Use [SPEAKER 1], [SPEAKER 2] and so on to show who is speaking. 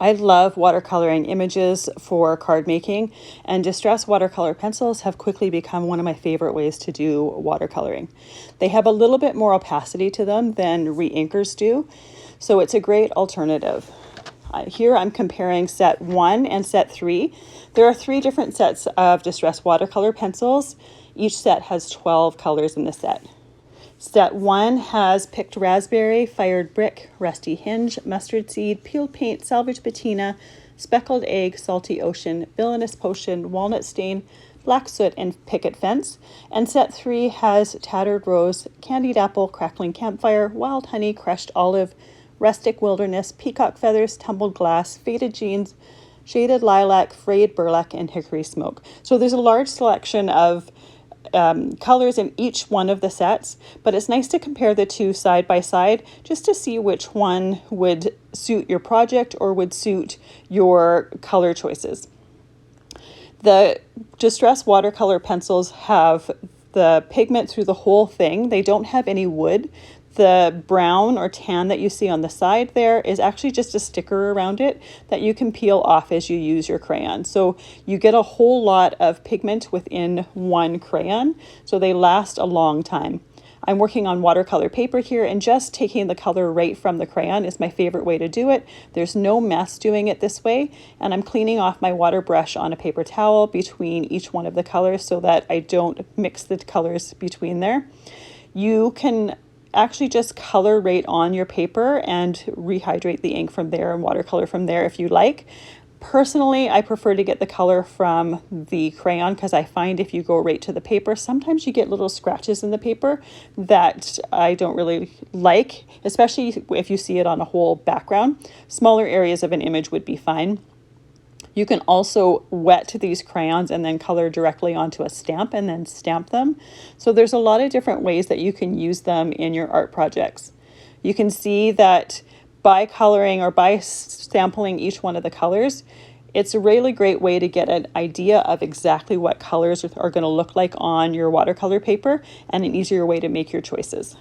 [SPEAKER 1] I love watercoloring images for card making, and Distress watercolor pencils have quickly become one of my favorite ways to do watercoloring. They have a little bit more opacity to them than re-inkers do, so it's a great alternative. Here I'm comparing set 1 and set 3. There are 3 different sets of Distress watercolor pencils. Each set has 12 colors in the set. Set 1 has picked raspberry, fired brick, rusty hinge, mustard seed, peeled paint, salvage patina, speckled egg, salty ocean, villainous potion, walnut stain, black soot, and picket fence. And set 3 has tattered rose, candied apple, crackling campfire, wild honey, crushed olive, rustic wilderness, peacock feathers, tumbled glass, faded jeans, shaded lilac, frayed burlap, and hickory smoke. So there's a large selection of colors in each one of the sets, but it's nice to compare the two side by side just to see which one would suit your project or would suit your color choices. The Distress watercolor pencils have the pigment through the whole thing. They don't have any wood. The brown or tan that you see on the side there is actually just a sticker around it that you can peel off as you use your crayon. So you get a whole lot of pigment within one crayon, so they last a long time. I'm working on watercolor paper here, and just taking the color right from the crayon is my favorite way to do it. There's no mess doing it this way, and I'm cleaning off my water brush on a paper towel between each one of the colors so that I don't mix the colors between there. You can actually just color right on your paper and rehydrate the ink from there and watercolor from there if you like. Personally, I prefer to get the color from the crayon because I find if you go right to the paper, sometimes you get little scratches in the paper that I don't really like, especially if you see it on a whole background. Smaller areas of an image would be fine. You can also wet these crayons and then color directly onto a stamp and then stamp them. So there's a lot of different ways that you can use them in your art projects. You can see that by coloring or by sampling each one of the colors, it's a really great way to get an idea of exactly what colors are going to look like on your watercolor paper and an easier way to make your choices.